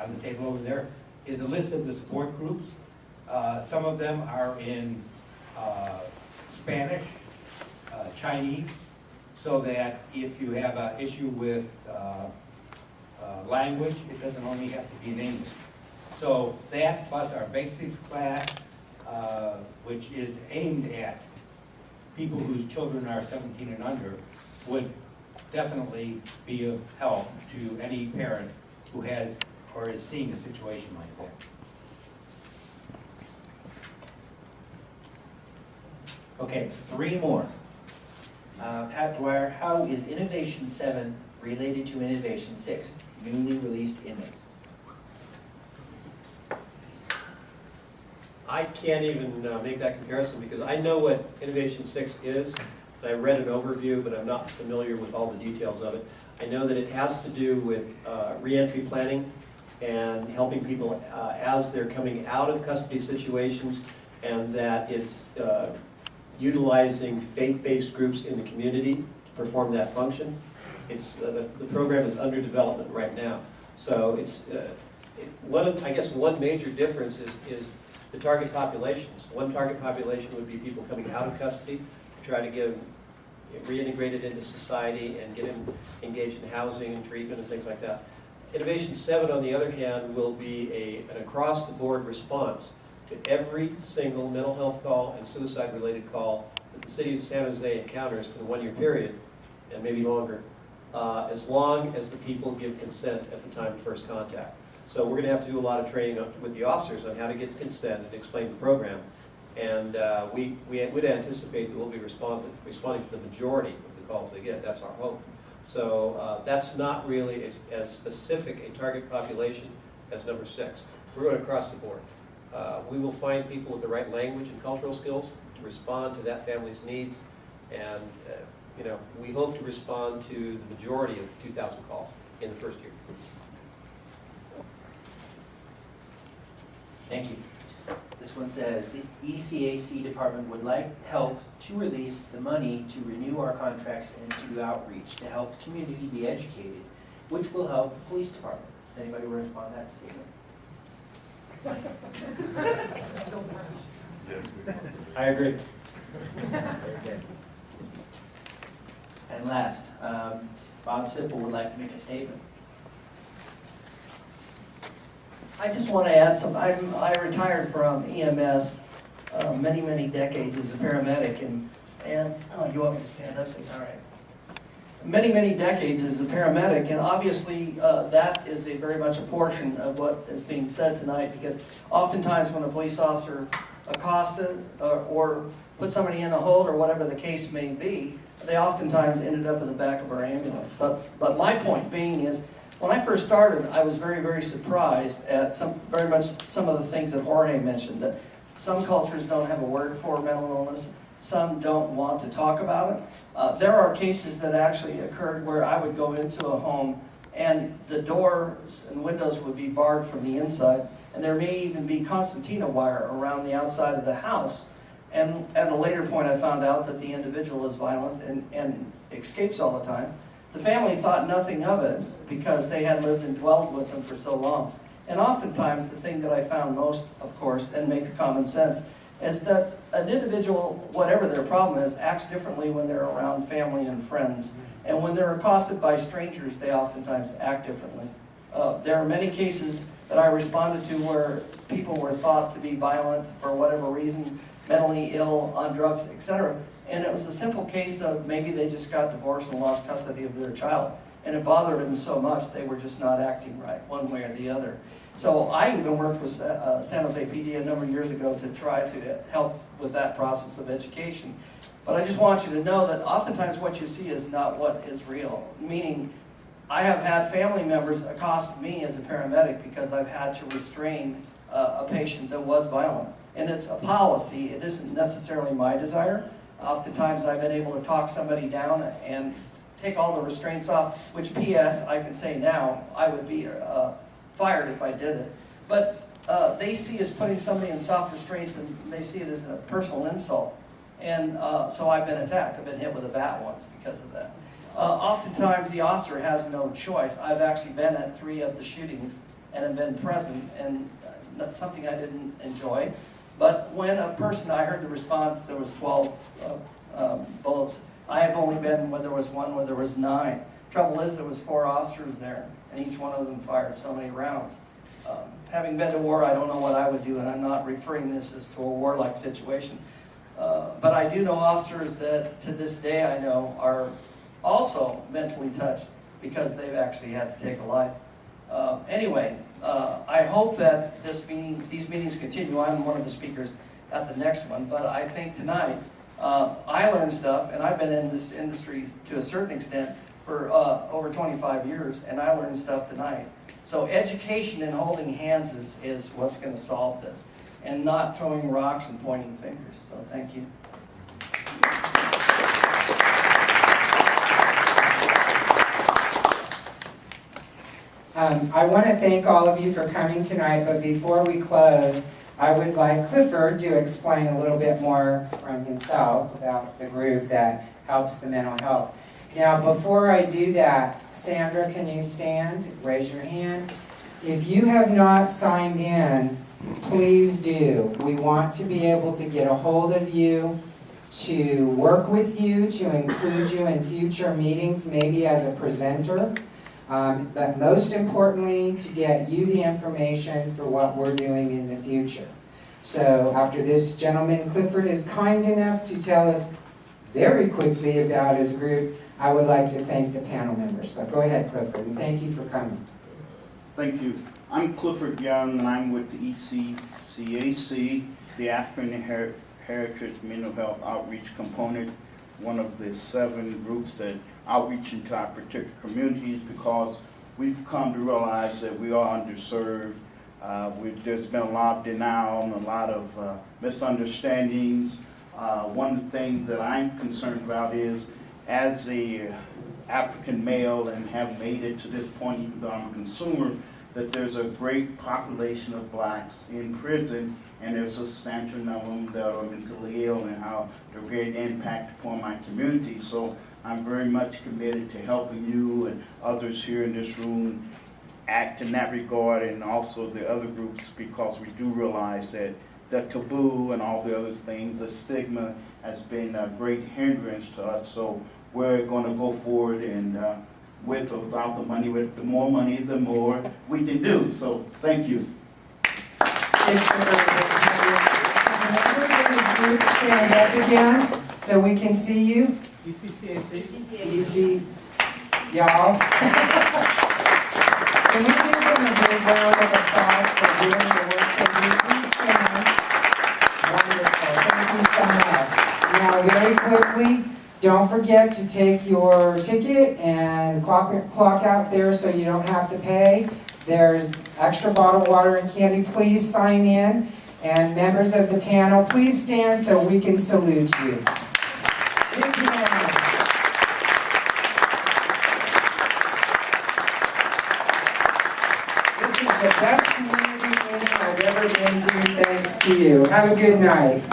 on the table over there is a list of the support groups. Some of them are in Spanish, Chinese, so that if you have an issue with language, it doesn't only have to be in English. So that plus our basics class, which is aimed at people whose children are 17 and under, would definitely be of help to any parent who has or is seeing a situation like that. Okay, 3 more. Pat Dwyer, how is Innovation 7 related to Innovation 6, newly released inmates? I can't even make that comparison because I know what Innovation 6 is. And I read an overview, but I'm not familiar with all the details of it. I know that it has to do with reentry planning and helping people as they're coming out of custody situations, and that it's utilizing faith-based groups in the community to perform that function. It's the program is under development right now. So it's I guess one major difference is the target populations. One target population would be people coming out of custody to try to get them reintegrated into society and get them engaged in housing and treatment and things like that. Innovation 7, on the other hand, will be an across-the-board response to every single mental health call and suicide-related call that the city of San Jose encounters in a 1-year period, and maybe longer, as long as the people give consent at the time of first contact. So we're going to have to do a lot of training with the officers on how to get consent and explain the program. And we would anticipate that we'll be responding to the majority of the calls they get. That's our hope. So that's not really as specific a target population as number 6. We're going across the board. We will find people with the right language and cultural skills to respond to that family's needs. And we hope to respond to the majority of 2,000 calls in the first year. Thank you. This one says, the ECAC department would like help to release the money to renew our contracts and to do outreach to help the community be educated, which will help the police department. Does anybody respond to that statement? I agree. Very good. And last, Bob Sipple would like to make a statement. I just want to add something. I retired from EMS many, many decades as a paramedic, and oh, you want me to stand up? All right. Many, many decades as a paramedic, and obviously that is very much a portion of what is being said tonight, because oftentimes when a police officer accosted or put somebody in a hold or whatever the case may be, they oftentimes ended up in the back of our ambulance. But my point being is, when I first started, I was very, very surprised at some of the things that Jorge mentioned, that some cultures don't have a word for mental illness, some don't want to talk about it. There are cases that actually occurred where I would go into a home and the doors and windows would be barred from the inside, and there may even be concertina wire around the outside of the house. And at a later point I found out that the individual is violent and escapes all the time. The family thought nothing of it because they had lived and dwelled with him for so long. And oftentimes the thing that I found most, of course, and makes common sense, is that an individual, whatever their problem is, acts differently when they're around family and friends. And when they're accosted by strangers, they oftentimes act differently. There are many cases that I responded to where people were thought to be violent for whatever reason, mentally ill, on drugs, etc. And it was a simple case of maybe they just got divorced and lost custody of their child. And it bothered them so much they were just not acting right, one way or the other. So I even worked with San Jose PD a number of years ago to try to help with that process of education. But I just want you to know that oftentimes what you see is not what is real. Meaning, I have had family members accost me as a paramedic because I've had to restrain a patient that was violent. And it's a policy, it isn't necessarily my desire. Oftentimes I've been able to talk somebody down and take all the restraints off, which P.S. I can say now, I would be fired if I did it. But they see us putting somebody in soft restraints and they see it as a personal insult. And so I've been attacked. I've been hit with a bat once because of that. Oftentimes the officer has no choice. I've actually been at 3 of the shootings and have been present, and that's something I didn't enjoy. But when a person, I heard the response, there was 12 bullets. I have only been where there was 1, where there was 9. Trouble is, there was 4 officers there, and each one of them fired so many rounds. Having been to war, I don't know what I would do, and I'm not referring this as to a warlike situation. But I do know officers that, to this day, I know, are also mentally touched because they've actually had to take a life. Anyway, I hope that these meetings continue. I'm one of the speakers at the next one, but I think tonight I learned stuff, and I've been in this industry to a certain extent for over 25 years, and I learned stuff tonight. So education and holding hands is what's going to solve this, and not throwing rocks and pointing fingers. So thank you. I want to thank all of you for coming tonight, but before we close, I would like Clifford to explain a little bit more from himself about the group that helps the mental health. Now, before I do that, Sandra, can you stand? Raise your hand. If you have not signed in, please do. We want to be able to get a hold of you, to work with you, to include you in future meetings, maybe as a presenter. But most importantly, to get you the information for what we're doing in the future. So after this gentleman, Clifford, is kind enough to tell us very quickly about his group, I would like to thank the panel members. So go ahead, Clifford, and thank you for coming. Thank you. I'm Clifford Young, and I'm with the ECCAC, the African Heritage Mental Health Outreach Component, one of the 7 groups that outreach into our particular communities, because we've come to realize that we are underserved. There's been a lot of denial and a lot of misunderstandings. One of the things that I'm concerned about is, as a African male and have made it to this point, even though I'm a consumer, that there's a great population of blacks in prison, and there's a substantial number of them that are mentally ill, and how they're great impact upon my community. So I'm very much committed to helping you and others here in this room act in that regard, and also the other groups, because we do realize that the taboo and all the other things, the stigma, has been a great hindrance to us. So we're going to go forward, and with or without the money, with the more money, the more we can do. So thank you. Members of this group, stand up again so we can see you. ECCAC. Y'all. Can we give them a big round of applause for doing the work they do? Please stand. Wonderful. Thank you so much. Now, very quickly, don't forget to take your ticket and clock out there so you don't have to pay. There's extra bottled water and candy. Please sign in. And members of the panel, please stand so we can salute you. Big hand. This is the best community meeting I've ever been to, thanks to you. Have a good night.